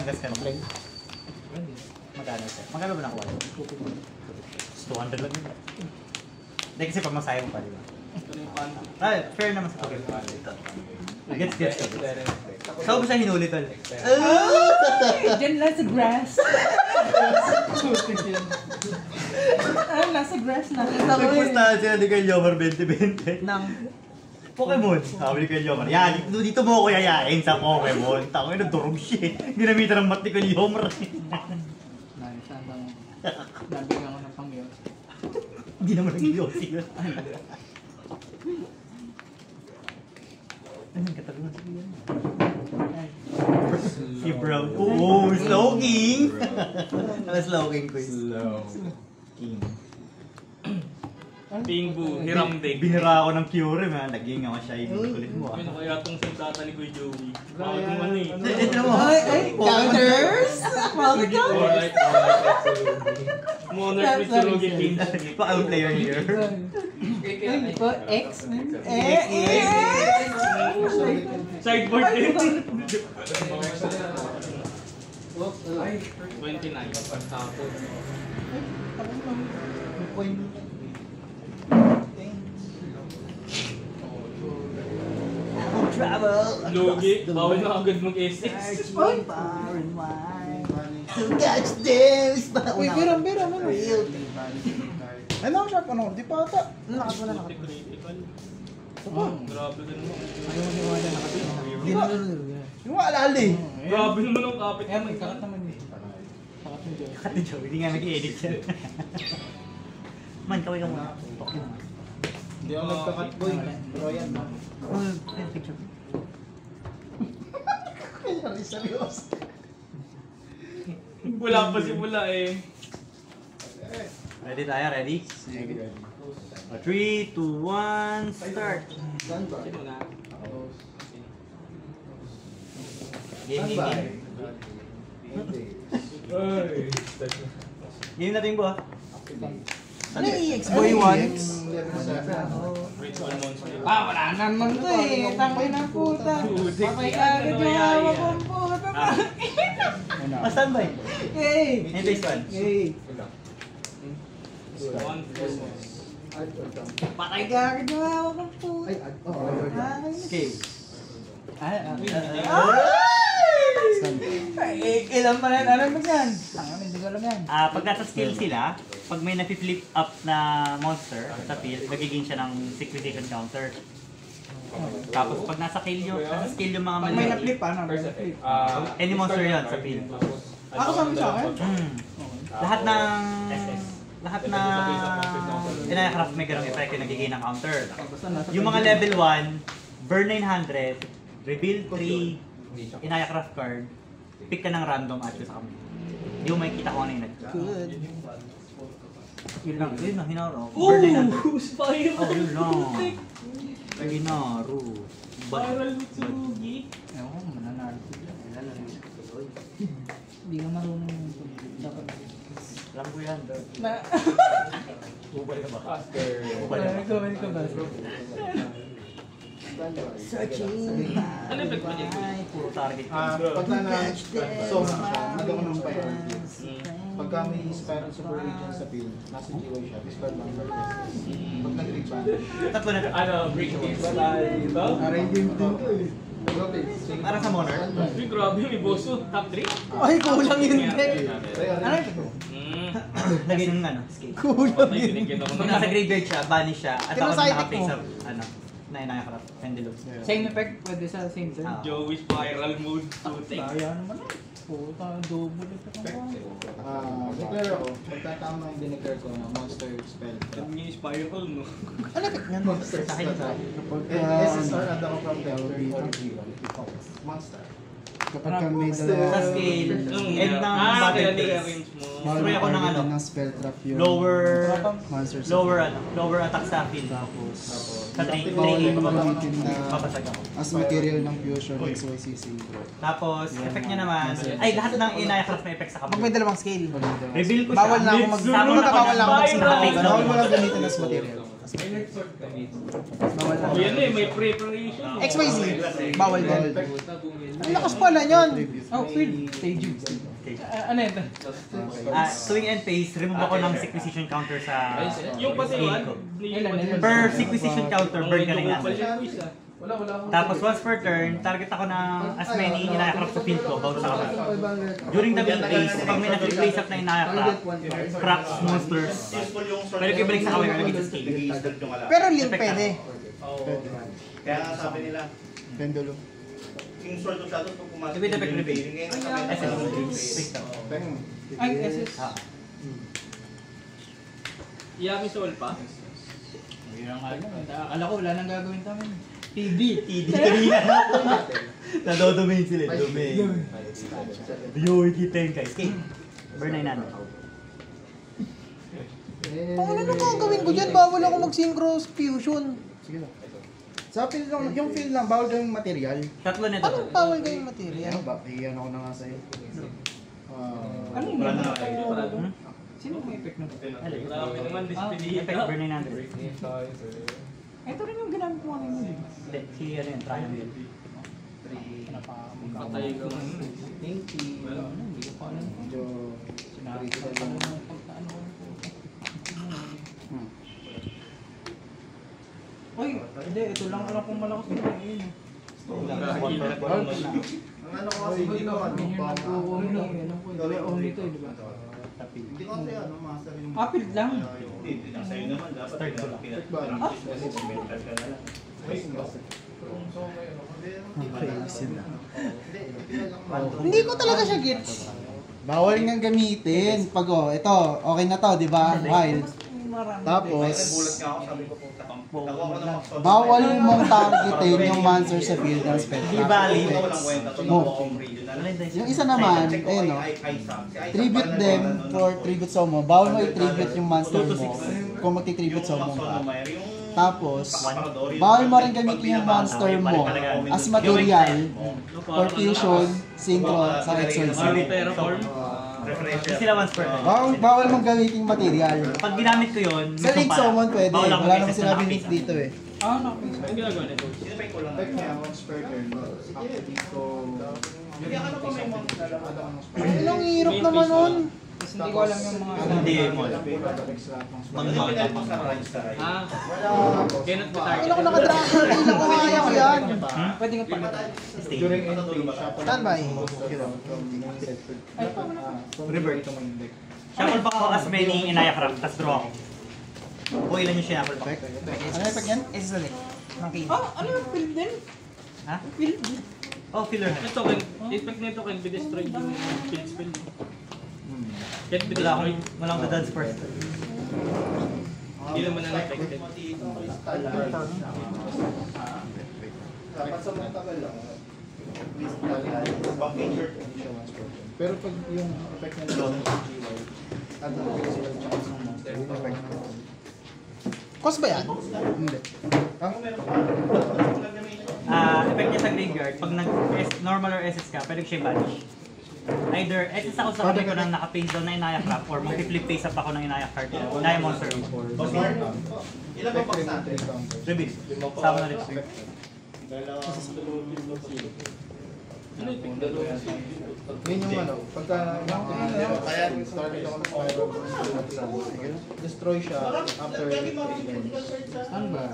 Batangas ka na. Magkano siya? Magkano ba nakuha? 200 lang yun. Hindi kasi pamasahe mo pa, di ba? Fair naman sa pagkakas. Gets. Saan mo siya hinuli, tol? Diyan lang sa grass. Nasa grass na. Nagpustahan sila ni kay Yomar 2020. Nang Pokemon. Sabi ni kay Yomar, yan, dito mo ako yayain sa Pokemon. Tako yun, durog siya. Ginamitan ng mat ni kay Yomar. nabigyan ko ng pang-yos. Hindi naman nag-yosi yun. Anong katalunan sa iyan? Si Brown. Oo, slow king! Slow king ko yun. Slow King. Pingbu, Hiramdek. Binira ako ng Kyurem ha. Naging nga siya yung kulit mo Yun ah. kaya itong sandata ni Kuya Joey. Bagong ano eh. Ito mo. Counters! Alright, Monarch with Surrogate King. Pa-out player here. Hindi po, X. Sideboard din. 29. Tapos. Logi, bawal na agad mag-S6. To catch this! Uy, biram, ano? Ano ang sharp ano? Di pa ata. Critical. Grabe din naman. Hindi na yung maalali. Grabe naman ang kapit. May kakat naman eh. Kakat mo dyan. Kati Joe, hindi nga nag-i-edit siya. Man, kaway ka muna. Hindi ako nagkakat boy. Pero yan na. Picture. Kaya rin seryoso. Wala pa simula eh. Ready tayo, ready? 3, 2, 1, start! Sino na? Game. Game natin yung buha. Ano yung EX? Boy 1? Ritual Monster. Wala naman to eh. Tangay ng puta. Patay agad yung hawak kong puta. Asan ba yun? Hey! May base one. Hey! Patay ka agad yung hawak kong puta. Okay. Ilan pa rin? Ano ba yan? Hindi ko alam yan. Pag nasa skill sila, pag may na-flip up na monster sa field, magiging siya ng sequestration counter. Tapos pag nasa skill yung mga Pag may na-flip ano? Flip. Any monster yan sa field. Ako sabi sa akin? Lahat na Inayacraft may ganong effect yung nagiging ng counter. Yung mga level 1, burn 900, reveal 3 Inayacraft card, pick ka ng random at sa kami. Hindi mo makikita kung ano yung Good. Yun lang, hinaro. Burn 900. Spiral! Oh, yun lang. Hinaro. Spiral Mitsurugi. Ewan ko, mananalo ko dyan. Hindi ka marunong dapat. Alam ko yan. Bubal ka ba? Faster. Comment ko ba? Searching. Ano effect mo dyan? Puro target. Pag na-soma siya, nagawa ng priorities. Pagka may Spiral Super Agent sa field, nasa GY siya, discard lang priorities. Pag nag-readvantage. Tatlo na. Ano, break games ba tayo dito? Arrange din to eh. Parang sa Monarch. Uy, grabe yung iboso. Top 3? Ay, kulang yun deck. Ano ito? Lagay ng ano, scale. Kulang yun. Binigyan ako Kung ng nasa graveyard siya, banish siya, at ako Kinasaitik naka-face mo. sa, ano, na Inayacraft, pendulum. Same effect, pwede sa same turn. Joey Spiral Mode 2 things. Kaya naman eh. Puta, double ito ka pa. Declare ako, magtatama yung dineclare ko na monster spell. Sabi niya yung Spiral, no? Ano effect niyan? Monster Sa akin spell. ito. SSR add ako from the monster. Kapag may Sa dalawa, scale, end ng kaya battle phase. nire-arrange mo. Destroy ako ng ano, ng spell trap yung monster sa lower attack sa field. Tapos, Sa 3 bawal A, mo gamitin na papasag ako. as material ng fusion XYCC. Tapos, effect niya naman, ay lahat ng Inayacraft may effect sa Pag may kamay. dalawang scale. Reveal ko siya. Bawal na ako mag... Sama Bawal na ako mag... Bawal Bawal mo lang gamitin as material. Bawal na. Yan eh, may preparation. XYZ. Bawal din. Ang lakas pala yun. Oh, Phil. Staging. Ano ito? Tuwing end phase, remove ako ng Sequisition counter sa Yung pati skill one, ko. Ilan? Per Sequisition counter, burn ka rin yan. Wala. Tapos once per turn, target ako ng as many inaya-craft sa field ko, bounce ako. During the main phase, pag may nag-replace up na inaya-craft, cracks, monsters, pwede ko ibalik sa kaway or lagay sa skill. Pero link pwede. Kaya nga sabi nila, Pendulo. yung sword of shadow kung pumasok Ibig effect yung reveal. revealing, Fix up. Ay, SS. Ah. Iyami soul pa? Akala ko wala nang gagawin kami. TD kanina. Nadodomain sila, domain. Priority 10 ka, escape. Burn 900. Ano nang gagawin ko dyan? Bawal ako mag-synchro fusion. Sige lang. Sa field lang, yung field lang, bawal kayong material. Tatlo nito. Anong bawal kayong material? Ano ba? Iyan ako na nga sa'yo. Ano yun? Wala na kayo. Sino may effect nun? Marami naman Effect, burn 900. Ito rin yung ginamit mo kanina. Hindi, si ano yun, triangle. Patay ko. Medyo... Uy, hindi. Ito lang alam kong malakas na yun. Ang ano ko kasi hindi ko ano pa. Only to, di ba? Hindi ko kasi ano, master yung... Apil lang. Hindi, sa'yo naman, dapat mental ka na lang. Hindi ko talaga siya gets. Bawal nga gamitin. Pag ito, okay na to, di ba? Wild. Tapos, Bulat nga ako, sabi ko po, nakuha ko ng sword. bawal mong targetin yung monster sa field ng spell. Di bali. Ito walang kwenta, ito Mo. nakuha kong regional. Yung isa naman, ayun no, tribute them for tribute summon. Bawal mo i-tribute yung monster mo kung magti-tribute summon ka. Tapos, bawal mo rin gamitin yung monster mo as material for fusion, synchro, sa exorcism. Terraform. Hindi sila once per turn. Bawal mong gamitin material. Pag ginamit ko yun, Sa link summon pwede, bawal ako wala naman mag-access na sinabi nakapix link dito eh. No. Ang ginagawa nito? Sino pa yung kulang Effect niya, once per turn. Activate ko... Hindi, ano pa may mga Ilang hirap naman nun. Kasi hindi ko alam yung mga... Hindi mo. Pag pinal mo sa range sa right. Ah, cannot be Hindi ako targeted. nakadrag. Hindi ko kaya ko yan. Pwede nga pala. During end phase, Standby. Revert. Shuffle pa ako as many inaya-craft, tapos draw ako. O ilan yung shuffle pa? Ano yung effect yan? SS ulit. Ano yung field din? Ha? Field? Oh, filler hand. Ito, effect nito can be destroyed yung field spell. Can be Wala akong, destroyed. wala akong dadance first. Hindi naman unaffected. Dapat sa mga tagal lang. At least pag-injured, hindi siya once per turn. Pero pag yung effect na nila sa GY, at ang sila ng chance ng monster, yung effect ko. Cost ba yan? Hindi. Effect niya sa graveyard, pag normal or SS ka, pwede ko siya banish. Either SS ako sa kamay ko nang naka-face down na Inaya Crap or multi-flip face up ako ng Inaya card. Inaya Monster. Ilan ba box natin? Reveal. Sama na rin. Ano yung pigdalo? Yun yung ano, pagka kaya started ako ng spiral destroy siya after 8 minutes. Ano ba?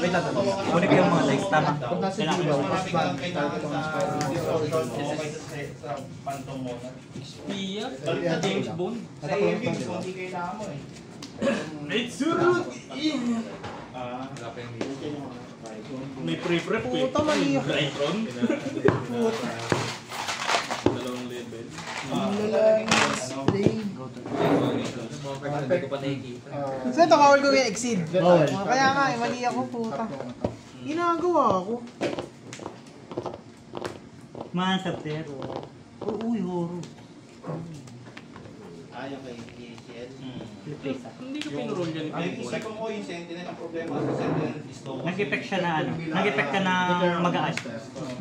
Wait lang. Kunin ko yung mga dice. Tama. Pag nasa Kailangan G-Bow, ko. mas bang target ako ng spiral. Sa phantom mo na. Pia? Na James Bond? Sa AMX, hindi kailangan mo eh. Let's surut! May pre-prep eh. Puta, mali. Drytron? Dalawang level. So ito, kawal ko yung exceed. Bawal. Kaya nga, mali ako, puta. Ginagawa ako. Mansaptero. Uy, horo. Ayaw kay ECL. Flip face up. Hindi ko pinroll yan. Ay, second ko yung Sentinel, ang problema sa Sentinel is to. Nag-effect siya na ano. Nag-effect ka na magaan.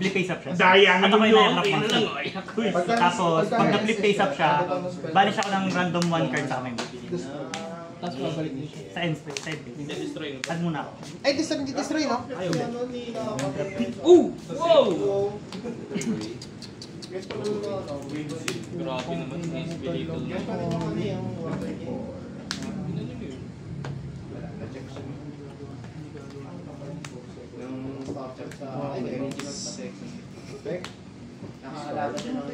Flip face up siya. Dayang At ako yung Inaya Crap Ayun na Monster. lang. Ay, ako eh. Tapos, pag na-flip face up siya, banish ako ng random 1 card sa kamay mo. Tapos babalik din siya. Sa end space, side base. Destroy mo. Add muna ako. Ay, destroy, no? Ayaw. Ano nila ako? Oh! Wow! Yes, pero ano, Grabe naman si Espiritu. yan pa rin yung ano yung yung structure sa original sa section. Nakakalaban siya ng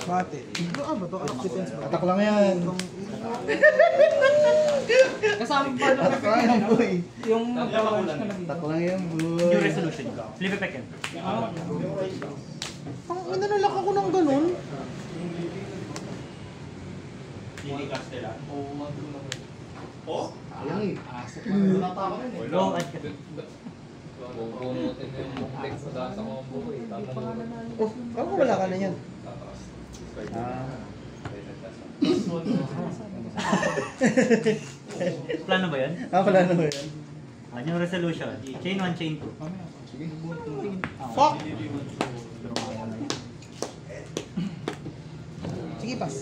Bakit? Ano to? Atak lang yan. Kasama pa ng Atak lang yan, boy. yung mag-avalanche ka na dito. Atak lang yan, boy. New resolution. Flip effect yan. Ang inanalak ako ng ganun. Lili Castellan. Oh? Ayan eh. Nataka rin eh. Go, add ka. Oh, ako wala ka na yan. Plano ba yan? Wala na ba yan? New resolution. Chain 1, chain 2. Sige. Fuck! Sige, pas.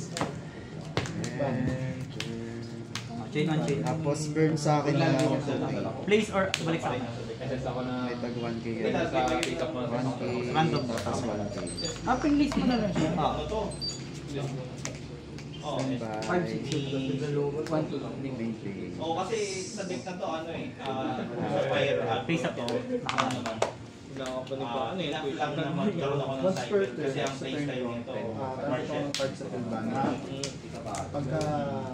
Chain 1, chain 2. Tapos burn sa akin na Place or balik sa akin. may tag 1k yan. 1k. Random. Tapos 1k. Pinlist mo na lang siya. Ano to? Oh, Standby. 1, 2, Main phase. oh, kasi sa deck na to, ano eh, fire at Face up to. ano naman. Ano eh, Enough lang na magkaroon ako ng cycle kasi ang playstyle nito, Martial. Parts sa Tilbana. Pagka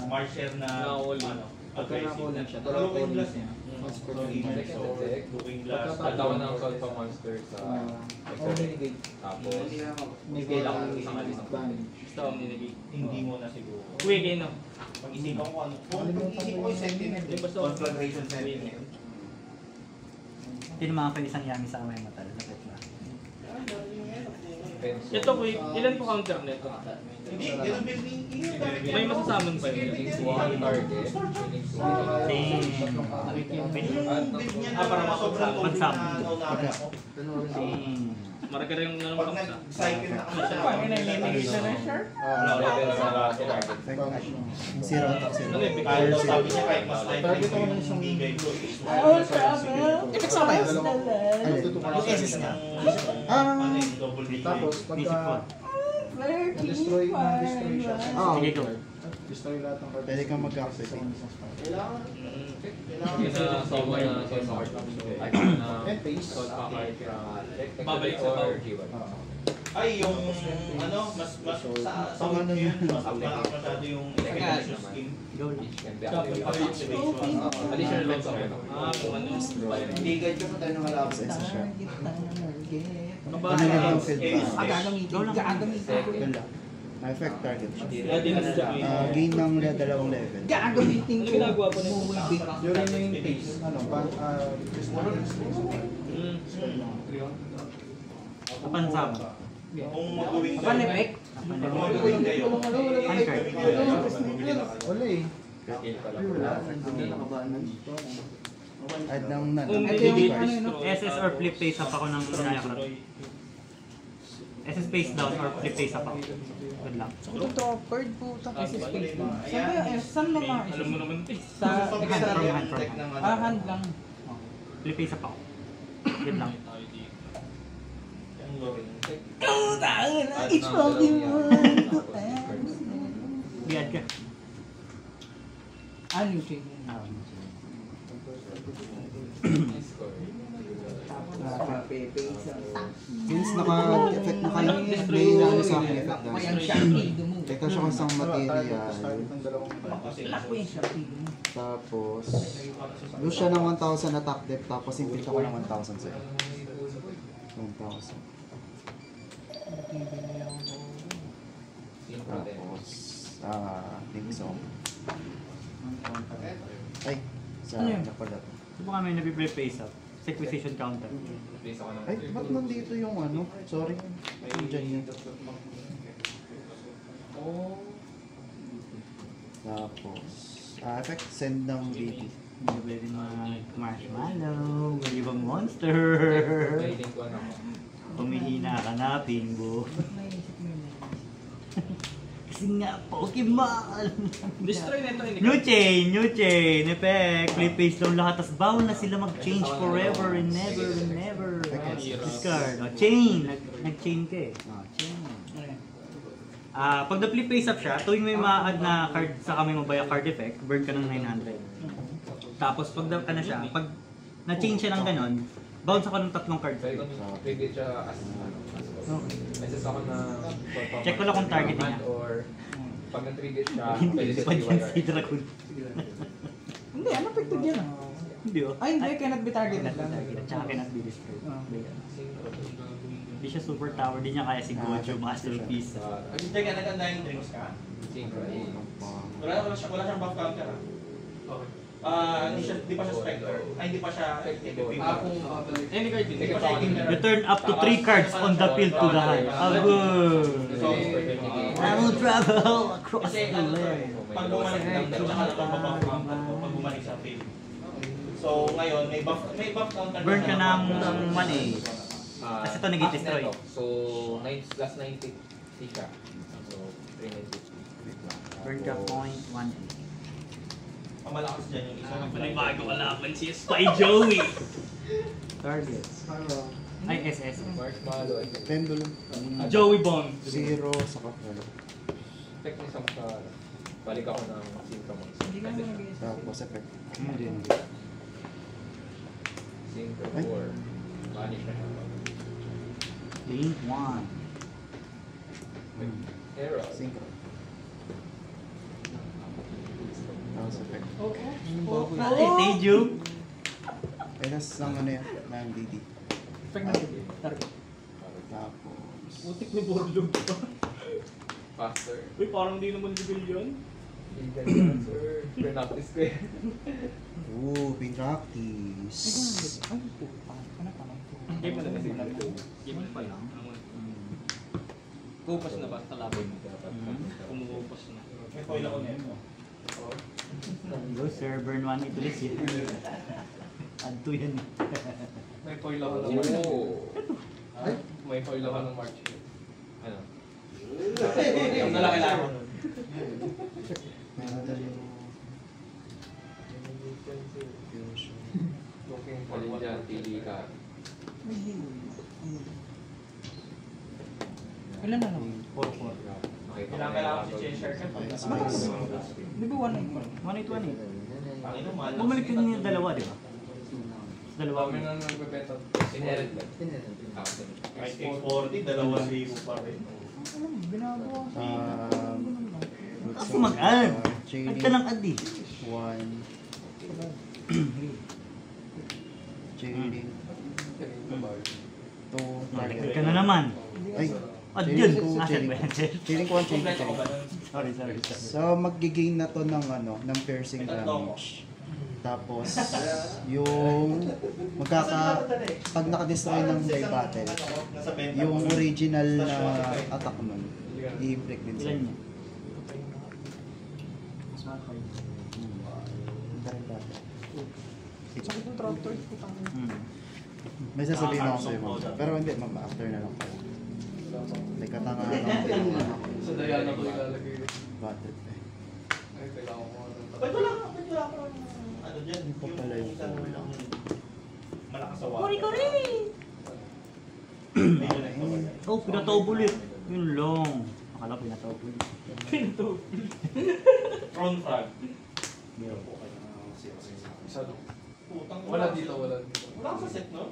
Martial na, Nakahuli. ano, Pagka nakulang siya, Pero looking glass niya. mas So, even so, looking glass. Tatawan ng assault pa monster sa Omnigate. tapos May Kailangan ng isang advantage. Gusto ko minigay. Hindi mo na siguro. Uwi kayo no? Pag-isipan ko ano. Kung pag-isip ko yung sentiment, conflagration sentiment. Tinumaka pa isang yami sa amay mata. Lapit na. Ito po, ilan po counter nito? Hindi, ganun building. May masasamang pa yun. one target winning Ah, para masobrang Magsam. na naunahan ako. Marga rin yung Pag nag-cycle na kami siya. level sa target. Yung zero attack zero. Kahit daw sabi niya kahit mas life ko yung bigay ko is Effects na ba yun? Alin? Yung SS niya. ano yung double bigay. Tapos pagka na-destroy siya. Oo. Sige, go. Destroy lahat ng cards. Pwede kang mag-activate. Kailangan. Yun na someone na someone na And face. assault pa card from Babalik sa power. G1. Ay, yung ano, mas sa ano yun, yun? mas malakas masyado yung expedition scheme. Go lang. Each can be activated. Additional lots of ano. Kung ano. Hindi guide ko tayo ng malapit. Isa siya. Mabasa. Ano yung field ba? Gagamitin. Yun lang. Na-effect target siya. Hindi na siya. Gain ng dalawang level. Gagamitin Ano ko. ginagawa po nito? During yung phase, ano, destroy. Kapansama. Kung mag-uwing Apan effect? Kung mag-uwing kayo. Uncard. Wala eh. Skill pala. Add ng nan. Kung Ito yung delete, ano yun, no? destroy. SS or flip face up ako ng Nayakrap. SS face down or flip face up ako. Good lang. Ito draw card po. Tapos space mo. Saan ba yun? Saan Alam naman? mo naman ito. Sa extra hand. hand lang. Flip face up ako. Good lang. It's fucking one to end. Di-add ka. Ano yung chain? Since naka-effect na kayo, may nalo sa akin effect May dahil. ang sharpido mo. Teka siya kasang material. Start ng dalawang Lock mo yung sharpido mo. Tapos, lose siya ng 1,000 attack depth, tapos inflict ako ng 1,000 sa'yo. 1,000. Tapos, think so. Ay, sa Ano yun? ano pala to? Subukan kami nabiplay face up. Sequisition counter. Please ako ng Ay, ba't nandito yung ano? Sorry. Diyan yun. Tapos, effect, send ng BT. Hindi pwede marshmallow. May ibang monster. Trading ko ano. Humihina ka na, Pingo. Naisip mo yun. Kasi nga, Pokemon! Destroy na ito. New chain, effect, flip face down lahat, tas bawal na sila mag-change forever and never. Discard, chain, nag-chain ka eh. Chain. Pag na-flip face up siya, tuwing may ma-add na card sa kami mo ba card effect, burn ka ng 900. Tapos pag pag na-change siya ng ganon, bounce ako ng 3 cards. Trigger siya as message ako na Check ko lang kung targeting niya. or pag na-trigger siya, Hindi pwede pa siya dyan si Dragon. Hindi, unaffected yan ah. Hindi oh. Ay, hindi, cannot be targeted lang. Tsaka cannot be destroyed. Ah. Hindi siya super tower, di niya kaya si Gojo Masterpiece. Teka, naganda yung drinks ka? Wala siyang buff counter ah. Okay. Hindi pa siya Spectre. Ay, hindi pa siya Any card din. Hindi pa siya You turn up to 3 cards on the field to the hand. Good! I will travel across Kasi the land. pag bumalik lang, tsaka na pag-buff counter ko pag bumalik sa field. So ngayon, may buff counter. Burn ka ng 1A. Kasi ito nag-destroy. So, last 90 siya. So, 390. Burn ka point 1A. Pamalakas dyan yung isa. Bago kalaban si Spy Joey. Targets. Ay, SS. Marshmallow. Pendulum. Joey Bond. 0 sa kapal. Check ni Sam sa balik ako ng Synchromox. Hindi ka mo nag-iisa. Tapos effect. Hindi. Synchro 4. Vanish na siya. Link 1. Error. Synchro. Tapos effect. Ay, Teju. Eh, tas ang ano yan, ng DD. Effect na target. Tapos... Utik ni Borlog pa. Faster. Uy, parang di naman level yun. Legal answer. Pre-practice ko yan. Ooh, pin-practice. Ay, puta. Ano pa lang po? Game na lang. Game pa lang. Kupas na ba sa laban? Kumukupas na. May foil ako nito. Go sir, burn 1 itulis yun. Add 2 yan. May foil ako Oo. May foil ako ng March. Ano? Yung nalaki lang. Alin dyan, pili ka. May heal. Ilan na lang? 4-4. Okay, Kailangan si Cheshire ka. Nice. Di ba 1 pa? 1-8-1 Pangino, mahal. Bumalik ka yung dalawa, di ba? Dalawa. Kami na nagbebeta. Inherit ba? I think 40, 2,000 pa rin. Binagawa ko. Ako mag-add. Add Chaining. ka ng add eh. 1. Chaining. 2. Balik ka na naman. Ay, Add chaining yun. ko, Asan chaining ba ko. yan, sir? Chaining ko, chaining Kompleto ko ko. ba nun? Sorry. So, mag-gain na to ng ano, ng piercing damage. Tapos, yung pag naka-destroy ng by battle, yung original na attack nun, i-inflict din Ilan sa'yo. niya? Sakit ng tractor. Putang ina. May sasabihin ako sa'yo, ma'am. Pero hindi, ma'am, after na lang pala. May katanga lang. Sa Diana ko ilalagay. Battle. Ay, kailangan ko Ba't wala ka ano dyan? Hindi pa pala yung isang kulang. malakas sa water. Kori! Medyo na ito. Oh, pinataob ulit. Yun lang. Akala pinataob ulit. Front frag. Isa lang. Putang Wala dito, wala dito. Wala ka sa set, no?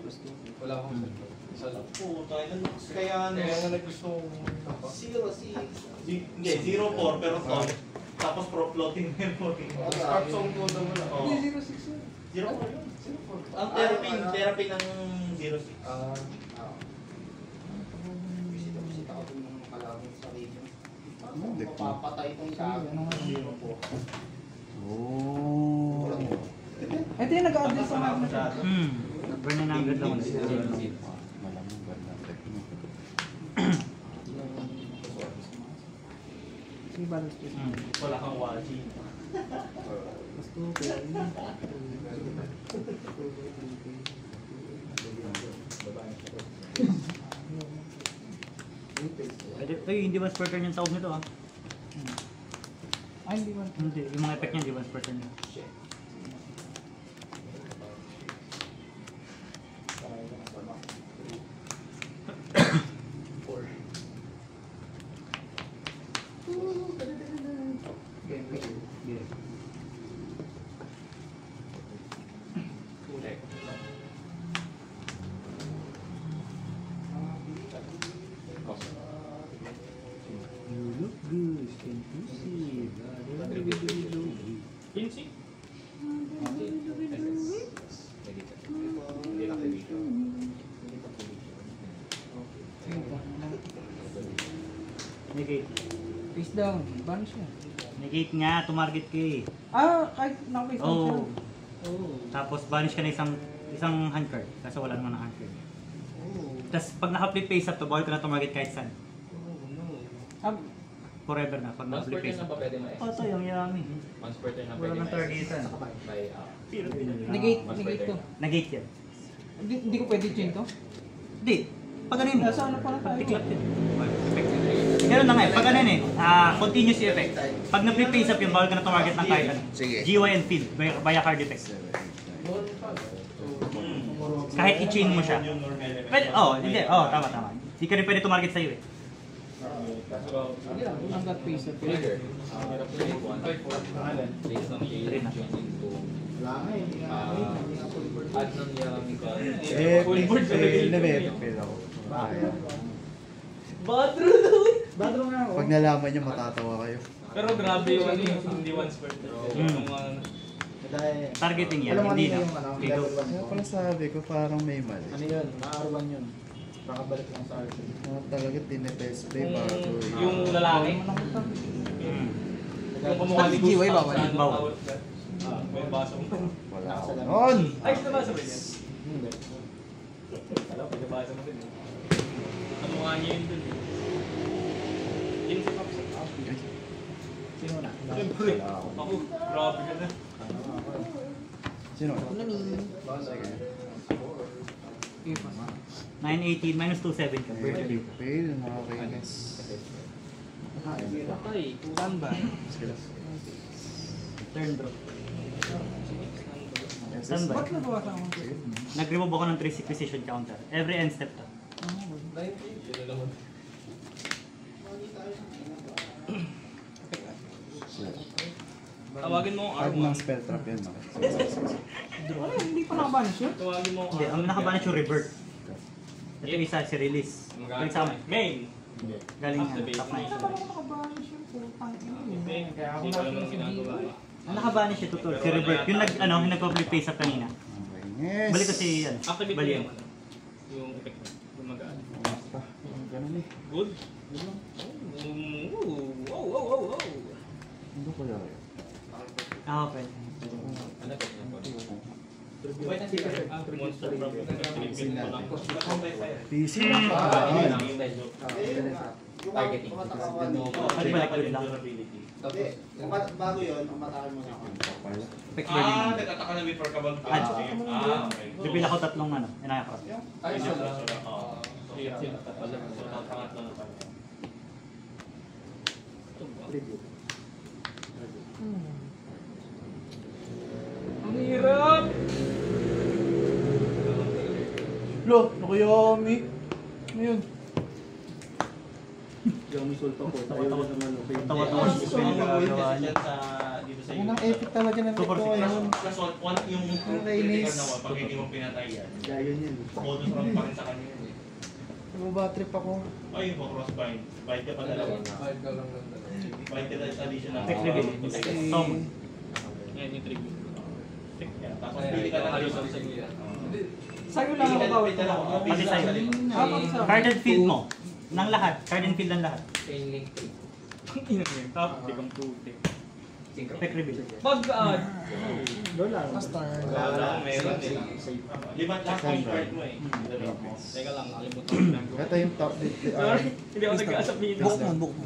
Wala akong set. Isa lang. Putang ina. Kaya ano? Kaya nga naggusto kong 0-6. Hindi, 0-4 pero tonic. Tapos floating memory. start song ko na wala. Oo. Hindi, 06 yun. 0-4 yun. Ang therapy ng 0-6. Papatay itong sa akin. Ano nga yun? Oh. Ito yung nag-add din sa mga. Burn na number lang ulit. Malamang ba na effect mo? Sige, balance please. Wala kang waji. Hindi once per turn yung sound nito ah. Ay, hindi ba? Hindi, yung mga effect niya hindi once per turn yun. You look good, conclusive. Pinsi? Negate. Face down. Banish siya. Negate nga, tumarget ka eh. Kahit naka-face down siya. Oh. Tapos banish ka na isang hand card. Kasi wala naman ng hand card. Tapos pag naka-flip face up to, bawal ka na tumarget kahit saan. Forever na pag Once naka-flip per turn face na up. pa pwede ma Oh, ito yung yami. Once per turn na Wala pwede nang ma targetan. by Negate Once per negate to. turn. Negate yan. Hindi ko pwede chain to. Hindi. Pag ano yun? Nasa ano pa na tayo? Tiklap yun. Effect. Ganun na nga eh. Pag ano yun eh. Continuous yung effect. Pag na-flip face up yun, bawal ka na tumarget ng kahit ano. GY and field. Via card effect. Kahit i-chain mo siya. Pwede, hindi. Tama. Hindi ka rin pwede tumarget sa'yo eh. Ang got face up. Trigger. Create one. Place ng Three na. change into Wala nga eh. add ng Yami card. Badro nga ako. Pag nalaman niyo, matatawa kayo. Pero grabe yung ano yung hindi once per turn. Yung mga Dahil, Targeting yan, alam mo hindi ano na. yung ano, Ikaw. level 1 Kaya ko. pala sabi ko, parang may mali. Ano yun? Ma-R1 yun. Pakabalik lang sa R3. Talaga tinetest play bago yung lalaki. Yung kumukha ni GY Gustav bawal. sa ano, Bawal. tawag ka. May baso mo. wala ako noon. Ay, gusto ba sabi niya? Hindi. Alam, pinabasa mo din. Ang mukha niya yun dun. Yun si Pops. Sino na? Siyempre. Ako, grabe ka na. Sino? Sige. 918 minus 27 ka. Birthday. Fail, mga kainis. Patay. Saan ba? Turn draw. Standby. Ba't nagawa sa ako? Nag-remove ako ng 3 sequestration counter. Every end step to. Tawagin mo Pag ang ng R1. spell trap yan, mga. Ano, hindi pa nakabanish yun? Tawagin mo Hindi, ang nakabanit yung revert. Ito yung isa, si release. Balik sa amin. Main. Galing After yan, base. top 9. Saan ba ako nakabanish yun? Putang ina yun. Hindi, Kaya ako hindi ko alam nakita ang sa ginagawa GY. eh. Ang nakabanish siya tutol, si revert. Yung yung nag-flip face up kanina. Yes. Balik ko si, Activate bali yung yan. ano, yung effect mo. Gumagaan. Ganun eh. Good? Wow. Ano ko yun? Okay. Ano ka niya? Monster from Philippines mo lang. PC Hmm. lang pa. Targeting. Pag balik good lang. Hindi. Bago yun, umatake mo na ako. Effect burning. Nagtataka na before ka bang okay. Reveal ako tatlong inayakap. Ay, so Ang hirap! Lo, nakayami. Ano yun? Tawa-tawa si Sven yung gagawa niya. Dito sa Ang nang epic talaga ng Super ito. six. Ayun. Plus one yung Kainis. critical na one, pag hindi mo pinatay yan. Gayon yun. Bonus round pa rin sa kanya yun eh. Nag-bad trip ako. Ay, yung crossbind. Bind ka pa dalawa. Bind ka sa additional. Effect reveal. Tom. Yan yung trigger. Yan. Tapos pili ka na kayo sa Sa'yo lang ako bawal ko. Pati sa'yo. Pati sa'yo. Card and field mo. Ng lahat. Card and field ng lahat. chain link 3. Ang ina ko yung top. Hindi kang puti. Effect reveal. Pag-add. Wala lang, meron eh. Limang last point card mo eh. Teka lang, nakalimutan ko lang. Ito yung top. Sorry, hindi ako nag-aasap dito. Book mo.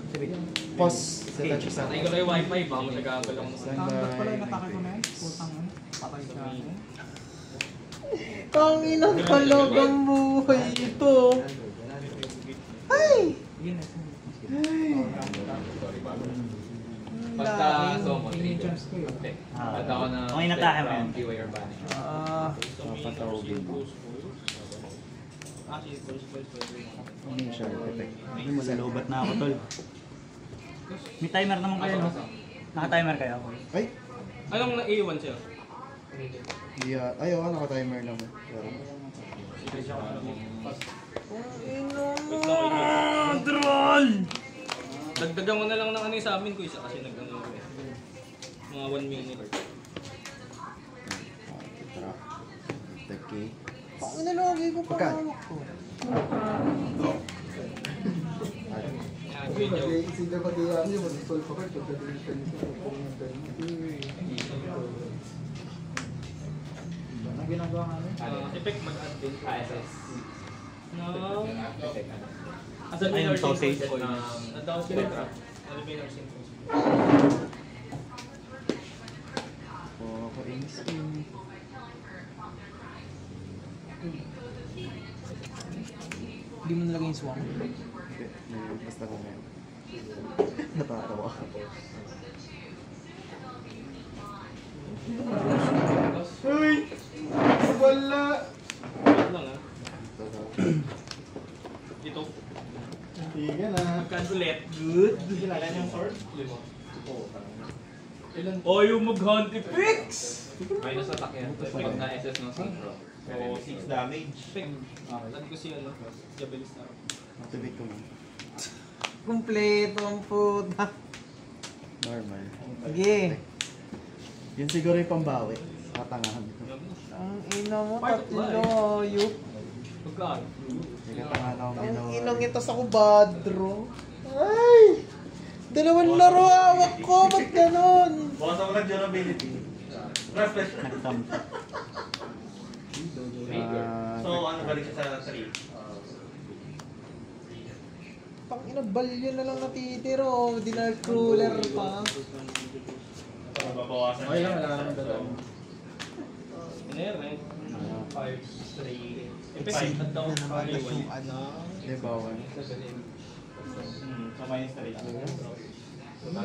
Pause. Set up siya. Patay ko na yung wifi, baka masagabal ako. Ba't pala yung atake ko na yun? Putang ina. Patay ka na yun. Ang inang talagang buhay ito. Ay! Yun na. Sorry, bago. Basta Somo, Yung 3 chance ko yun. Basta ako na Okay, natake mo yun. Giveaway or banish. Papatawagin mo. Ano yung sharp effect? Ay, malalobat na ako, tol. May timer naman kayo, no? Naka-timer kayo. Ay! Anong na-A1 siya? Yeah. Ay, oo, naka-timer naman. Troll! Dagdagan mo na lang ng ano yung sa amin ko isa kasi nag-ano ako eh. Mga 1 minute. Tara. Okay. Pang nalagi ko pa Pagka- hawak ko. Yan, good job. Sila mag-iyan yun, mag-solve ako, pagdating ka nito, Anong ginagawa nga nun? Effect mag-add din. SS. No. Effect ano? As a Ay, yung sausage. Nadaw sila. Ano ba yung symptoms? Oo, ako inis. Hindi mo nalagay yung swamp. Hindi, basta ko ngayon. Natatawa ako. Uy! Wala! Wait lang ah. Dito. Tiga na. Magkaan ulit. Good. Kailan yung sword? Oh, yung mag-hunt fix! Minus attack yan. Pag na-SS ng synchro. So, 6 damage. Saan ko siya, ano? Jabelis na. Activate ko mo. Kompleto ang puta. Normal. Sige. Yun siguro yung pambawi. Katangahan ko. Ang ina mo, Part tatlo. Yup. Magkaan? May katangahan akong Ang ginawa. inong ito sa kubadro. Ay! Dalawang laro hawak ko, ba't ganon? Bukas ako ng durability. Refresh. Nag-thumb. So, ano balik siya sa 3? Pang ina, balyo na lang natitiro. Dinar cruller pa. Babawasan Okay lang, siya. wala naman dadaan. Inere. 5, 3. Effect at down. Yung ano. Hindi, bawal. So, minus 3 lang. Tama.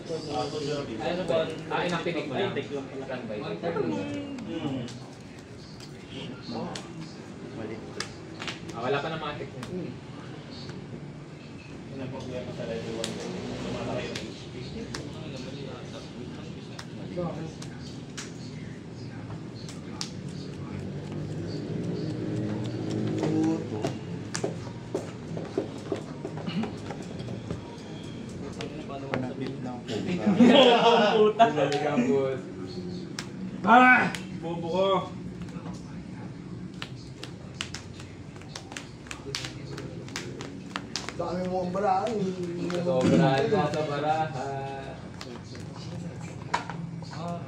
So, durability. Ano ba? Inactivate mo lang. Take lang pala. Standby. Mali. Wala pa na mga effect niya. Yun ang problema sa level 1. Lumalaki yung HP. Puto. Panabit ng puta. Gambut. Ah! Bobo ko. Dami mo ang baraan. Sobrang sa baraha.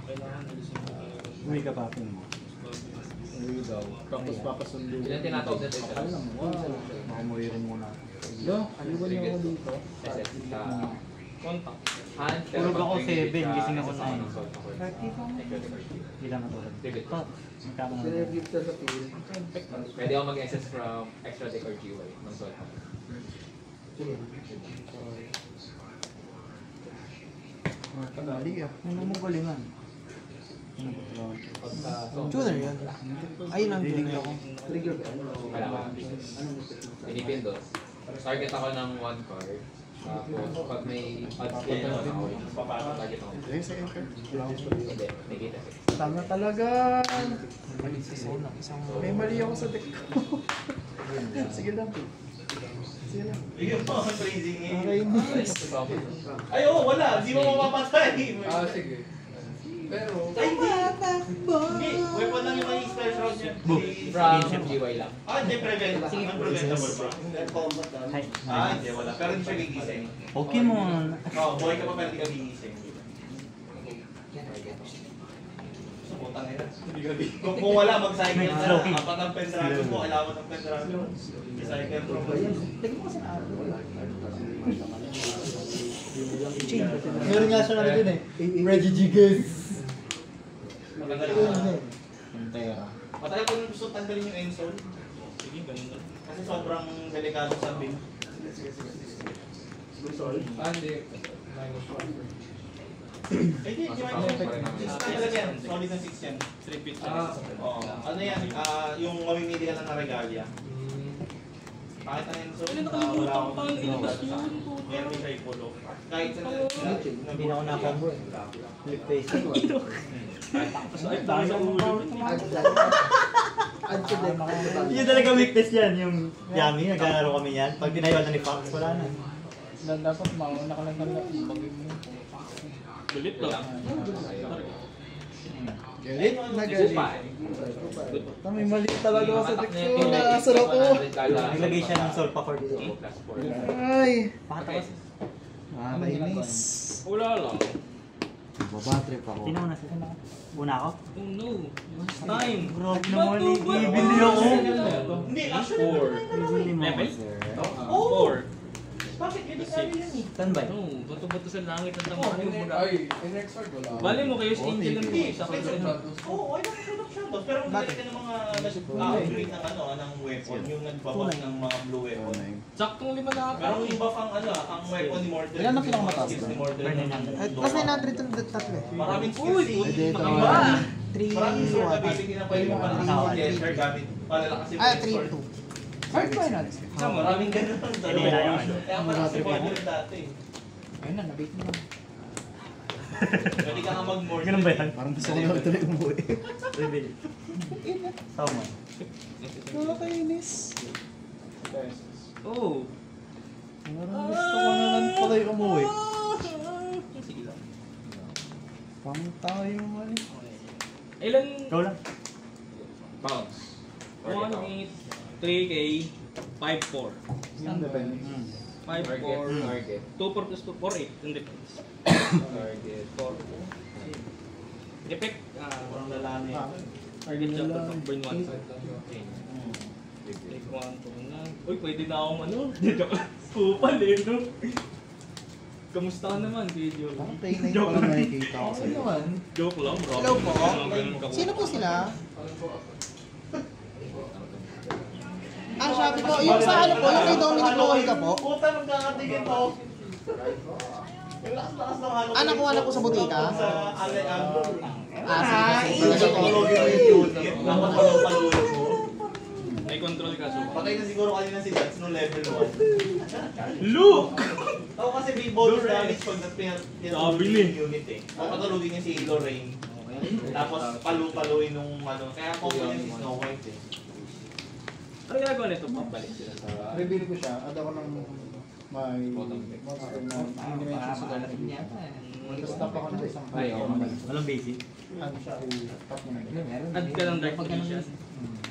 Kailangan alisin mo. Uwi ka pa mo. Uy daw. Tapos papasundo. Ilan tinatawag na tayo? Alam mo, Makamuwi rin muna. Yo, ayuban niyo ako dito. SS sa Contact. hand. Tulog ako 7, gising ako 9. Pwede Ilang natulog? Pa, magkano na? Sinagip siya sa field. ako mag-SS from extra deck or GY ng Sol. Mali ah. Ano mo galingan? Tuner yun. Ayun ang Dinig tuner. ako. Trigger ba? Kailangan. Pinipindot. Target ako ng 1 card. Tapos pag may odds din na ako, target ako. Ayun, second card. Hindi, negate effect. Tama talaga. Mali sa zone ng isang... May mali ako sa deck ko. Sige lang. Sige lang. Bigyan mo ang freezing eh. Okay, nice. Ay, oo, wala. Di mo mapapatay. Sige. Pero, ay, hindi. Weapon lang yung may splash round niya. From GY lang. Ah, hindi, prevent. Unpreventable bro. Hi. Ah, hindi, wala. Pero hindi siya gigising. Pokemon! Oo, buhay ka pa pero hindi ka gigising. Sa putang ina. Kung wala, mag-cycle na. Apat ang pendragon mo, kailangan mo ng pendragon. I-cycle bro. Meron nga siya na dun eh. Reggie Gigas. Matagal ko. Matagal ko nung gusto tanggalin yung end zone. Sige, ganun lang. Kasi kasi sobrang delikado sa bin. Hindi. Eh, di talaga yan. Solid na 6 yan. 3 feet. Oo. Ano yan? Yung mamimili ka lang na regalya. Bakit na yan? So, wala akong meron siya ipulo. Kahit sa Hindi na ako nakombo eh. Flip face. Ay, dami sa ulo. Yun talaga weakness yan, yung Yami, naglalaro kami yan. Pag tinayo na ni Fox, wala na. Dapat mauna ka lang ng Galit to. Galit na galit. Kami mali talaga ako sa teksto. Naasar ako. Naglagay siya ng soul pa for dito. Ay. Pakatakas. Nakakainis. Wala lang. Babatrip ako. Tingnan mo na sila. Una ako? Oh no. Last time. Grabe naman, ibili ako. Hindi, actually, Ibili mo. Level? Oo. 4. Bakit? Hindi kami yan eh. Standby. No, bato-bato sa langit ang tama. Ay, in-exort wala. Bali mo kayo sa Angel ng isa ka rin. Oo, ay nakakilap siya to. Pero magalit ka ng mga nag-upgrade ng ng weapon, yung nagbabawas ng mga blue weapon. Saktong 5 na ata. Pero iba pang ang weapon ni Mordred. Ilan ang pinakamataas Skills ni ba? Mordred. Mas 900 yung tatlo eh. Maraming skills si Pwede ito. iba. 3, Maraming skills na 1. bibigyan na pwede mo pala sa Desert gamit palalakasin mo Ah, yung 3, sword. 2. Hard ba yun? Maraming ganun. Hindi na yun. Kaya pala si Mordred dati. Ayun na, nabait mo. Pwede ka nga mag-Mordred. Ganun ba yan? Parang gusto ko na tuloy umuwi. Reveal. Tama. Nakakainis. Oh. Parang gusto ko na lang tuloy umuwi. Sige lang. Pang tayo mali. Ilan? Go lang. Pounds. 1, 8, 3K, 5-4. Yung depende. 5-4. Target. 2-4 plus 2, 4-8. Yung difference. Target. 4. Effect. Parang lalani. Target siya pa. Burn 1. Take 1, 2 na. Uy, pwede na akong ano. Joke lang. Kupal eh, no? Kamusta ka naman, video? Parang tayo na yung pala nakikita ko sa'yo. Joke lang, bro. Hello po. Ganun ka po. Sino po sila? Ah, sabi ko, yung sa ano po, yung kay Dominic Loy ka po? Puta, magkakatigin to. Yung lakas-lakas ng halo. Ah, nakuha na po sa butika? Sa Aleang. Ah, Talaga tulogin mo yung unit. Dapat palulog mo. May control ka, so. Patay na siguro kanina si Dats no level 1. Look! Ako kasi may bonus damage pag Sabi ni. yung unit eh. Papatulogin niya si Lorraine. Tapos palu-paluin nung ano. Kaya ang combo niya si Snow White eh. Ano ginagawa nito? Pabalik sila sa... Reveal ko siya. Add ako ng may monster na animation sa gamit. Tapos tap ako ng isang Ay, oo. Walang basic. Ano siya, tap mo na. Add ka ng Dark Magician.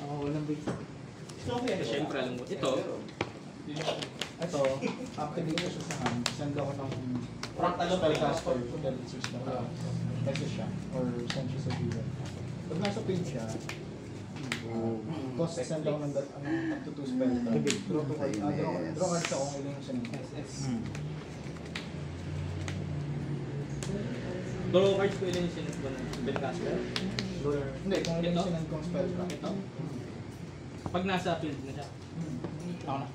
Oo, walang basic. Snow White. Siyempre, alam mo. Ito. Ito, activate ko siya sa hand. Send ako ng Fractal of spellcaster. Dahil switch na message siya. Or send siya sa viewer. Pag nasa page siya, tapos send ako ng up to 2 spell. Draw cards ako kung ilan yung send. Draw cards ko ilan yung sinunod ba ng spellcaster? Hindi, kung ilan yung send kong spell ka. Ito. Pag nasa field na siya. Ako na.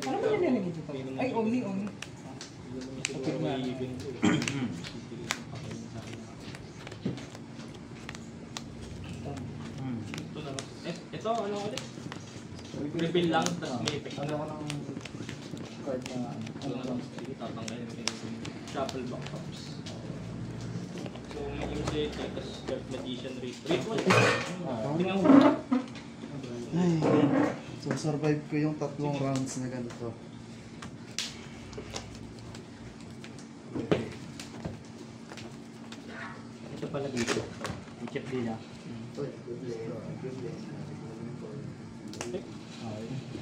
Ano ba yan yung dito? Ay, only. Okay, ito, ano ulit? Reveal lang, tapos may effect Ano na. ako ng card na Ano lang, tatanggalin ko yung shuffle back tops. So, may usage, tapos Dark Magician ritual. Tingnan mo. Ay, so survive ko yung 3 rounds na ganito. Ito pala dito. I-check din ah.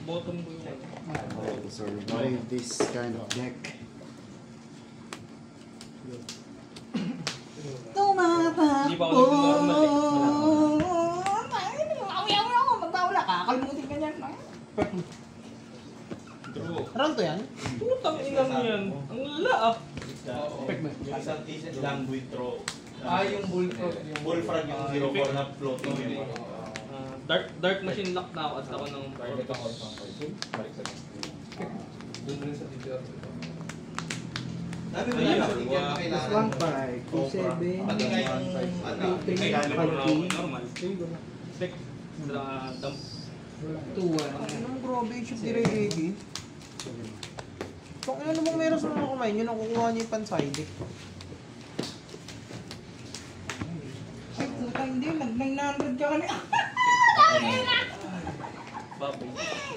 Bottom ko yung To survive this kind of deck. Hindi pa ako nag-normal eh. Magpawala ka, kalmutin ka niyan. True. Round to yan? Putang ina mo yan. Ang lala ah. Yung isang language throw. yung bullfrog. Bullfrog yung 0-4 na floating yun. Dark machine lock na ako at ako ng Target ako isang card. Balik sa next game. Doon rin sa detail. Sabi mo yan, hindi ka kailangan. 1, 5, 2, 7, Pati nga yung, ano, kailangan mo na normal. Spec. Sa dump. 2-1. Anong grabe yung chip ni Reggie? Kung ano namang meron sa mga kumain, yun ang kukuha niya yung panside. Ay, puta, hindi. Nag-900 ka kami. Baboy.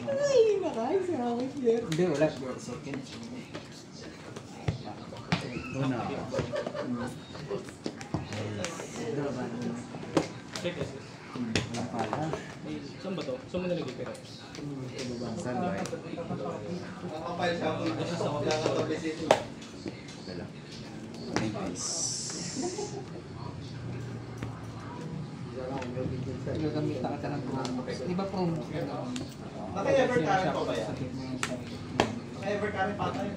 Ay, nakain sa akin yan. Hindi, wala. Second. Check SS. Saan ba to? Saan mo nalagay ka? Nakapile siya ako. Nakatabi siya. Gagamitan ka ng promo. Di ba promo? Naka-ever current pa ba yan? Naka-ever current pa tayo.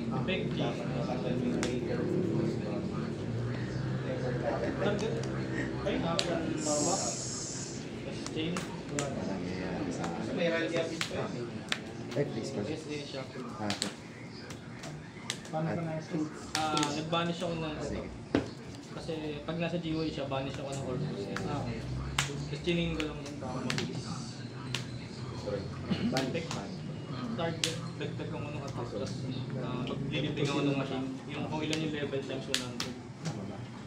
Effect G. Target. Ay, chain. May rally apis pa yun. SA shuffle. Nag-banish ako ng kasi pag nasa GUI siya, banish ako ng Orpus. Tapos chinin ko lang ng mabilis. Bantek. Target. Dagdag ako ng attack. Tapos magliliting ako ng machine. Yung kung ilan yung level times 100.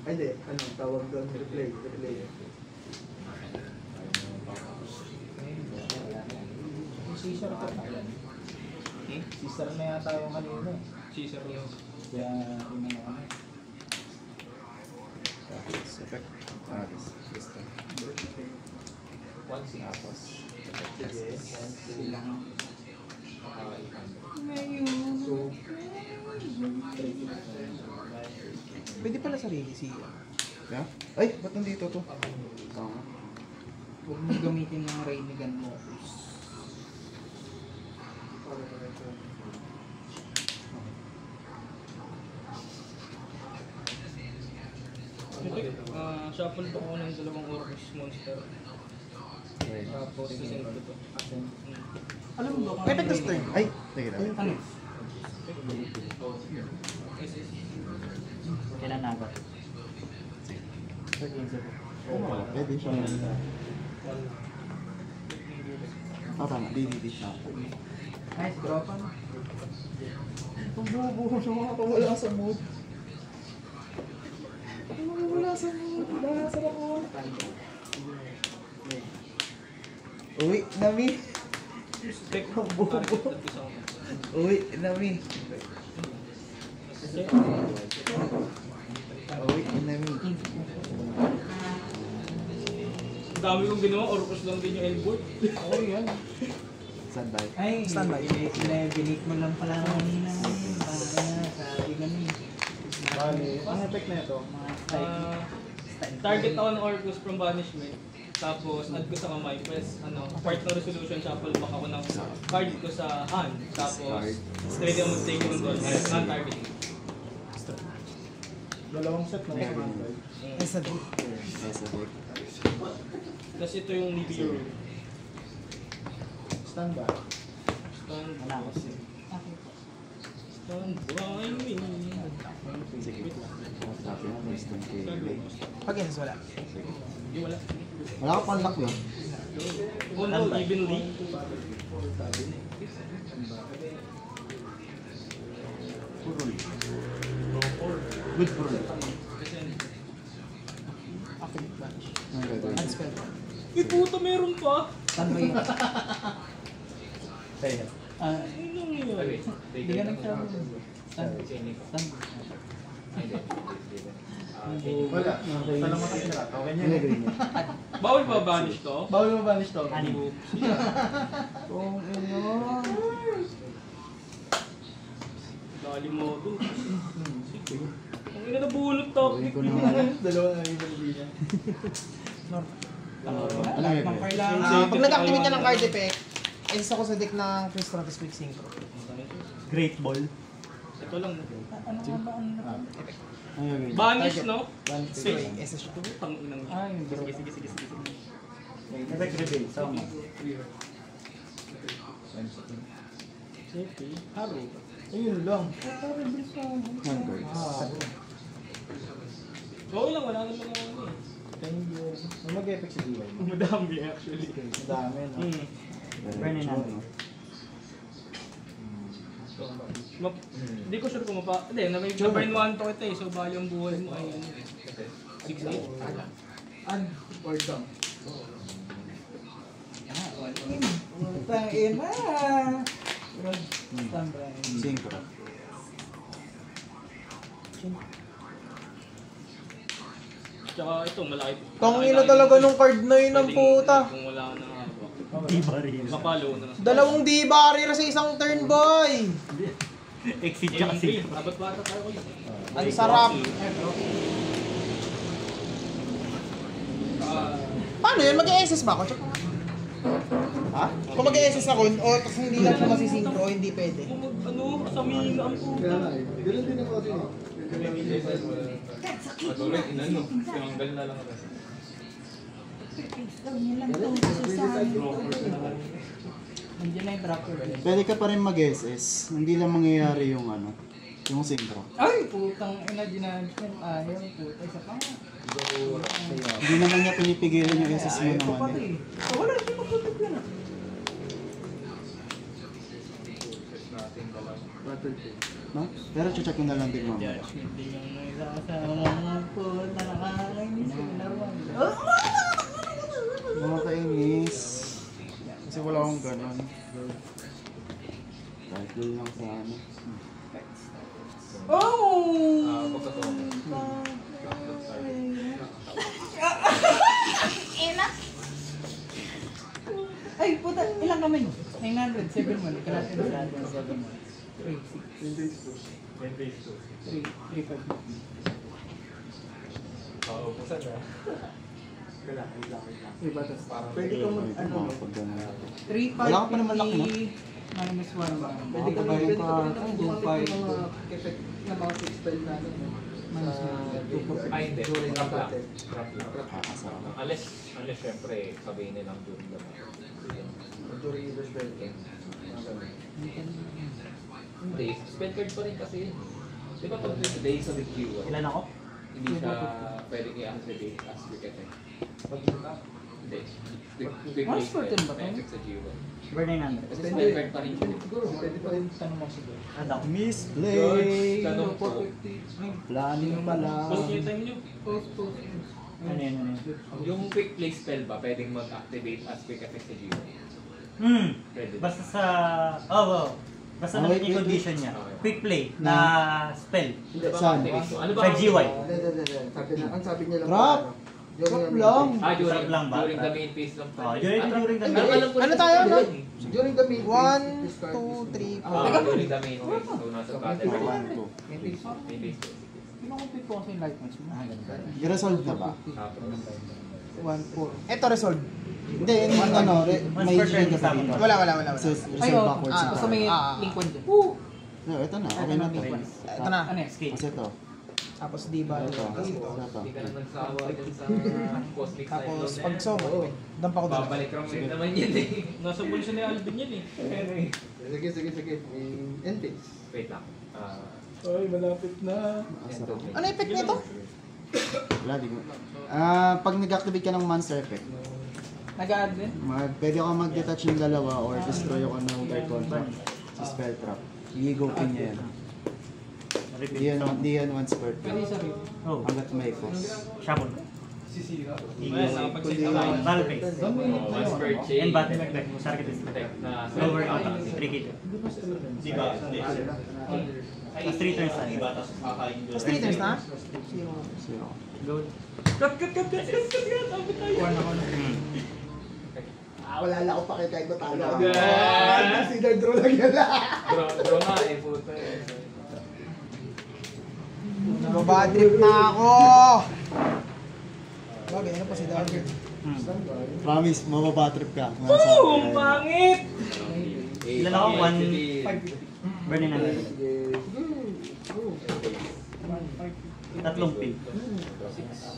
Ay, di. Ano, tawag doon? Replay. Caesar pa. Caesar na yata yung kanina. Caesar lang. Kaya, yun ang ano. Pwede pala sarili siya. Yeah? Ay, ba't nandito to? Huwag mo gamitin ng Rainigan mo. Shuffle pa ako ng dalawang Orcus monster. Tapos sisend ko to. Alam mo ba? May pagkas turn. Ay, sige lang. Ano? Kailan na ba? Pwede siya. Tama. DDD siya. Nice, dropan. Ang buo-buo siya makakawala sa mood. Wala sa mood. Wala sa mood. Uy, Nami. Spec. Uy, Nami. Uy, Nami. Ang dami kong ginawa, Orcus lang din yung elbow. Oo, yan. Standby. Ay, standby. Binate mo lang pala ng hina. Sabi ganun. Bale, ang effect na ito, Target ako ng Orcus from banishment. Tapos, add ko sa kamay. Press, part ng resolution, shuffle back ako ng card ko sa hand. Tapos, straight ako mag-take yung doon. Non-targeting. dalawang set na sa handbag. Sa deck. Tapos ito yung Navy Euro. Stand by. Stand by me. Sige. Pag isas wala. Yung wala. Wala ka pang lock yun. Oh no, evenly. Good for you. Active bunch. Ang gagawin. Unspell. Eh puta, meron pa. Standby yun. Kaya. Ano yun? Hindi ka nagsabi. Standby. Wala. Tanong mo tayo sila. Okay Ang niya. gagawin niya. Bawal ba banish to? Bawal mo banish to. Ani. Kung ino. Dali mo doon. Sige. Ang ina nabulot to. Gawin ko naman. Dalawa na yung hindi niya. Ano Lahat ng gagawin? card. Pag nag-activate ka ng card effect, ends ako sa deck ng first round of quick synchro. Great ball. Ito lang. Ano nga ba ang effect? Ayun. Banish, no? Space. SS2. Tang inang. Ah, yung draw. Sige. Effect reveal, sama. Safety. Haro. Ayun lang. One card. Okay lang, wala naman ako ano eh. Thank you. May mag-effect sa DY. Madami actually. Madami, no? Burn in hand. Hindi ko sure kung Hindi, na-burn 1 to ito eh. So, bali ang buhay mo ay ano eh. 6-8. And or down. Utang ina. Standby. Synchro. Tsaka ito, malaki. Tangina talaga nung card na yun ang puta. Kung wala ka nang hawak. Di ba rin? Mapalo na. Dalawang di barrier sa isang turn, boy. Exit siya kasi. Abot bata tayo ko yun. Ang sarap. Paano yun? Mag-e-SS ba ako? Check mo. Ha? Kung mag-e-SS ako, o tapos hindi lang siya masisinkro, hindi pwede. Kung ano, sa mina ang puta. Ganun din ako din. Patuloy, inano. Tinanggal na lang ako. Nandiyan na yung dropper. Pwede ka pa rin mag-SS. Hindi lang mangyayari yung ano, yung synchro. Ay, putang ina, ginagyan. Ayaw, puta. Isa pa nga. Hindi naman niya pinipigilan yung SS mo Ayaw ko naman pati. eh. So, wala, hindi mag-protect yan ah. No? Pero check ko na lang din mamaya. Hindi yung isasama po na nakakainis yung laruan. Mga kainis. Kasi wala akong ganon. Kahit yun lang sa ano. Oh! Ay, puta, ilang kamay mo? 900, 7-1. Kalahati na sa 7-1. 3, 6. 3, 5. Pwede ka mag, ano, Mga pag ganon. 3, 5, Wala ka pa naman lock, no? minus 1 ba? Pwede ka ba yung pa? yung mga effect na mga 6 spell na ano, Minus sa 1. Ay, hindi. during Trap lang. battle. Trap lang. Kakasama. Unless syempre, sabihin nilang during the match. During the spell. Hindi, spell card pa rin kasi yun. Di ba pag days of the Q, Ilan ako? hindi siya pwede i-activate as quick attack. Hindi. Quick Mas spell, certain ba to? may effect sa G1. Burn 900. Kasi spell card pa rin siya. Siguro, pwede pa rin. Tanong mo siguro. Ano? Misplay! Tanong ko. Planning pala. Post niyo yung time niyo. Ano yun? Yung quick play spell ba, pwedeng mag-activate as quick effect sa G1? Pwede. Basta sa... Oh. Basta Ah, naman wait, yung wait, condition niya. Okay. Quick play na spell. Ano ba Saan? activate mo? Ano ba Sa ang GY. activate? Sabi na, ang sabi niya lang. Trap! ano, Trap lang! Ah, during, Trap lang ba? during the main phase ng Oh, during the main Alam ko Ano na tayo, sa no? yun eh. During the main 1, discard 2, 3, 4. Ah, during the main phase. So, nasa battle. One, two. Main phase. Main phase. Pinakupit ko kasi yung light match mo. I-resolve na ba? Tapos, 1, 4. Ito, resolve. Hindi, yung ano, may First change ka turn dito. Wala. So, Ay, resolve oh, backwards na. basta may link 1 dyan. No, ito na, okay na to. Ito na. Ano yan? Skill. Kasi ito. Tapos di ba? Ito. Tapos ito. Ito. hindi ka na nagsawa dyan sa cosmic Tapos cycle. pag somo, dampa ko dalawa. Babalik lang rin naman yun eh. Nasa bulsa ni Alvin yan eh. Pero eh. Sige. End phase. Wait lang. Ay, malapit na. Masarap. Ano effect nito? Wala, di ko. Pag nag-activate ka ng monster effect, Nag-add din? pwede ka mag-detach ng dalawa or destroy ako ng guard contract sa spell trap. I-go-pin niya yan. Di yan once per turn. Pwede sa rip. Oh, Hanggat may force. shuffle. Ayun, nakapag-save na tayo. Battle phase. Once per chain. And battle effect. Target is Attack na lower attack. 3 kit. Di ba? Tapos 3 turns tayo. Tapos 3 turns na? Zero. Go. Cut! Abot tayo. 1 ako na. Wala lang ako pakita kahit matalo. Yeah. Consider draw lang yan. Draw nga eh, puta eh. Nababad trip na ako! Bagay, ano pa si Dagger? Promise, mababatrip ka. Woo! Ang pangit! Ilan ako? 1, 550. burn 900. Tatlong pig.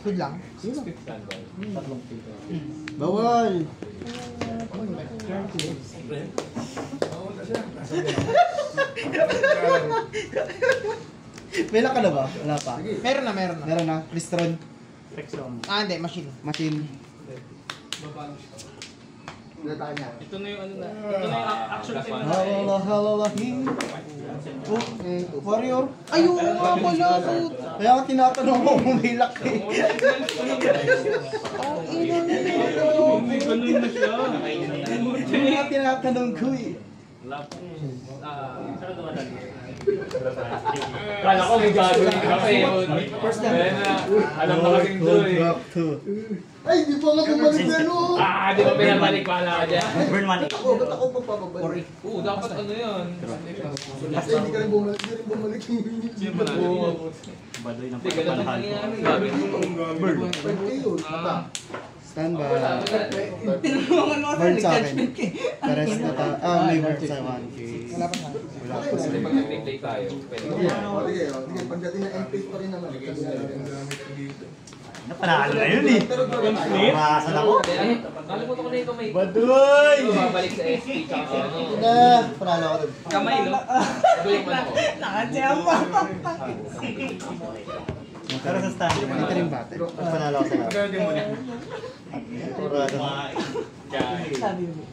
Good lang. Standby. Tatlong pig. Bawal! May ka na ba? Wala pa. Meron na. Meron na. Listron. Hindi, machine. Machine. Ito na yung ano na. Ito na yung action film na. Halalahing. Warrior. Ayun nga pala. Kaya ka tinatanong mo kung may laki. Ang ina nito. May ganun na siya. Kaya ka tinatanong ko eh. Kala ko may gagawin ka pa eh. Alam na kasing doon eh. Back to. Ay, di pa nga bumalik na no. Di ba pinabalik pala ka dyan? Burn 1 Ba't ako magpapabalik? Oo, dapat ano yun. Kasi hindi ka rin bumalik yung Sino pa natin? Badoy ng Hindi, ganun ang pagmamahal. nangyayari. Grabe. Standby. Tinulungan mo Burn sa akin. nag-judgment ka. Pares na ta. May burn sa 1K. Wala pa nga. Wala pa Kasi pag nag-replay tayo, pwede ko. Pagdating na MP pa rin naman. Napanalo na yun eh. Makasan ako. Kalimutan ko na ito may... Badoy! Babalik sa SP tsaka sa ano. Na! Panalo ako dun. Kamay, no? Balik man ako. Nakasiyang pa. Pero sa stand, Dito rin bate. panalo ako sa lahat. Kurado. Sabi mo.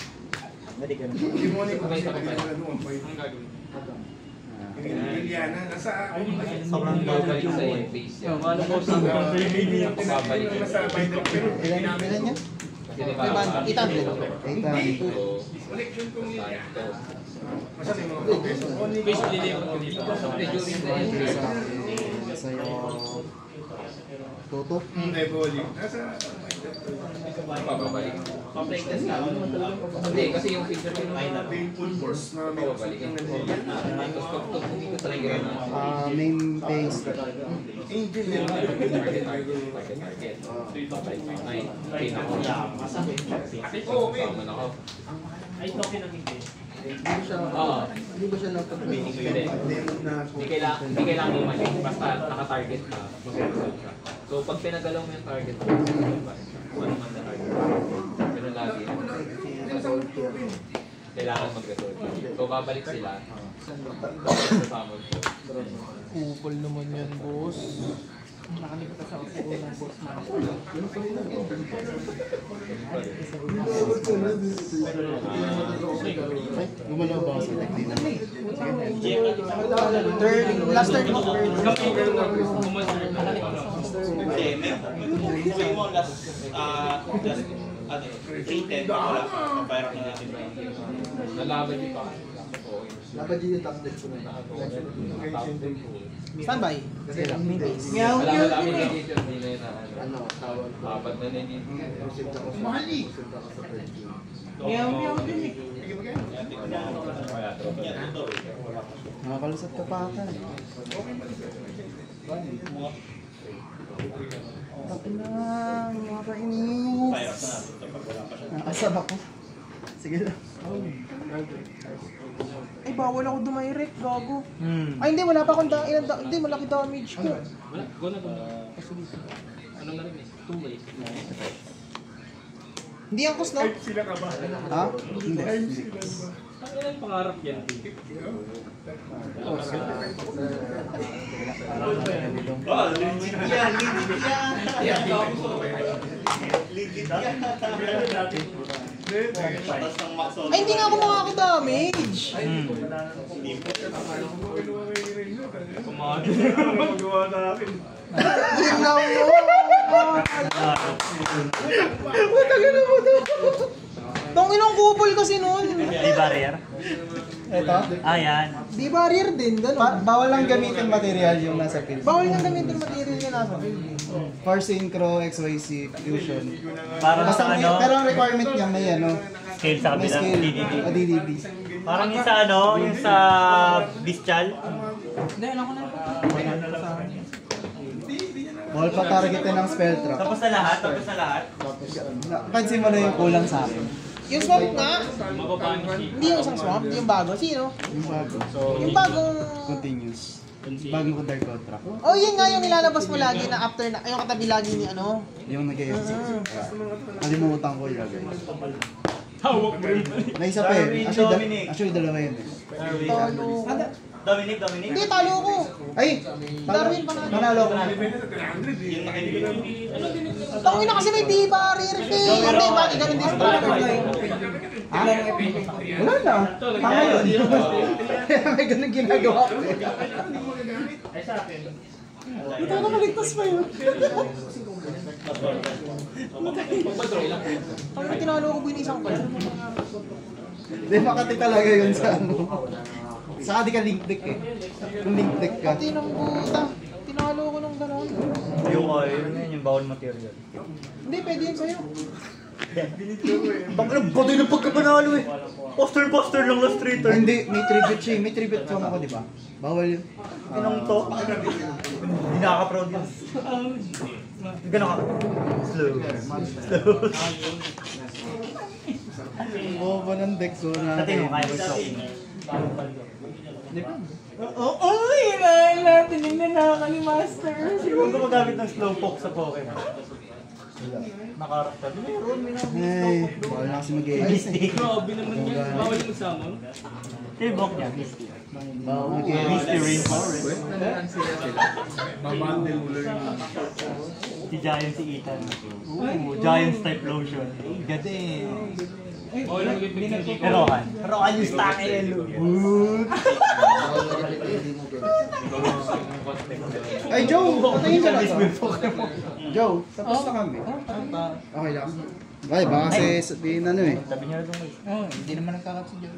Balik ka na. May sakit pa. Ang gagawin. Sobrang Babalik sa base yan. Ano po sa Babalik. Ilan niya? Kasi di ba... 800. 800. Fish lilipat ko dito. During the entry. Sa'yo... Toto? Pababalik. Hindi, kasi yung picture ko ay pababalik. Tapos pag hindi ko talaga na Main base. target. Babalik pa yun. Pin ako. Sama na ako. Oo. Hindi ba siya Hindi kailangan bumalik. Basta naka-target ka, mag-resolve ka. So pag pinagalaw mo yung target mo, kung ano man na target mo, ganun lagi. Kailangan mag-resolve ka. So babalik sila. Sa summon ko. Kupal naman yan, boss. Nakalimutan sa ako ng boss na. Ay, gumalaw ba ako sa deck dito? Last turn mo. Hindi, may mo last, ano, 310, wala pa, papayrak na natin. Nalaban yung pa. Dapat yun yung top deck ko na. Standby. Kasi lang Main hindi. base. Meow, Wala meow, kami meow. nag-issue, hindi na yun na Ano, tawag. apat na ninin. Received ako sa... Received ako sa third game. Meow, meow din eh. Kaya tropa. Nakakalusot ka pa ata. Tapi na, mga kainis. Papayrak na natin ito pag wala pa siya. Nakasab ako. Sige lang. Ay, bawal ako dumayrek, gago. Hmm. Ay, hindi, wala pa akong hindi, malaki damage ko. Wala, go na, go na. Kasi dito. Ano na rin eh? 2 ways. Hindi ang kus, no? Ha? Hindi. Ang ilang pangarap yan. Legit yan, legit yan. Legit yan. Tapos ng max Ay, hindi nga ako makakadamage. Kumagin. Ginaw mo. Matagal na mo to. Tong ilang kupol kasi nun. Di barrier? Ito? Yan. Di barrier din, gano'n. Bawal lang gamitin material yung nasa field. Bawal nga gamitin material yung nasa build. For synchro, XYZ, fusion. Para Basta sa may, ano, pero ang requirement niya may ano, scale sa may kabila, scale, DDD. DDD. Parang yung sa ano, yung sa Bestial. Hindi, alam ko na. Bawal pa targetin ng spell trap. Tapos na lahat, tapos na lahat. Pansin mo na yung kulang sa akin. Yung swamp nga. Mababanish. Hindi yung isang swamp, yung bago. Sino? Yung bago. Yung bagong... Continuous. Bagong ko Dark Contra. Oh, yun nga yung nilalabas mo lagi na after na, yung katabi lagi ni ano. Yung nag-F6. Kalimutan ko yun, guys. Hawak mo rin. Naisa pa Darwin, eh. Dominic. Actually, dalawa yun eh. Talo. Dominic. Hindi, talo ko. Ay! Darwin, panalo. Panalo ko. Tangin na kasi may di ba re-refill. Hindi, bakit ganun din sa Wala na. Tama yun. May ganun ginagawa ko eh. Ito nakaligtas pa yun. Tangin, tinalo ko binisang pala. Hindi, makati talaga yun sa ano. Saka di ka link deck eh. Kung link deck ka. Pati ng puta. Tinalo ko ng gano'n. Yung yung bawal material. Hindi, pwede yun sa'yo. Bakit ang bato ng pagkapanalo eh? Poster lang last traitor. Ah, hindi, may tribute siya eh. May tribute song ako, di ba? Bawal yun. Tinong to. Hindi nakaka-proud yun. Gano'n ka. Slow. Bobo ng deck so na. Dati mo kaya mag-shock. Oo, yun na. Tinignan na ni Master. Sino gumagamit ng slowpoke sa Pokemon? Nakarakta. Meron, Ay, bawal na kasi mag-edit. Grabe naman yan. Bawal yung mag-summon. Tibok niya, Misty. Bawal mag-edit. Misty Rainforest. Si Giant si Ethan. Giant type lotion. Ganda eh. Bawal yung mag-edit. Rohan yung stack eh. Ay, Joe! Patayin ka na to. Joe, tapos na kami. Okay lang. Ay, baka kasi sabihin ano eh. Sabi niya na Oo, hindi naman nagkakapsi dyan.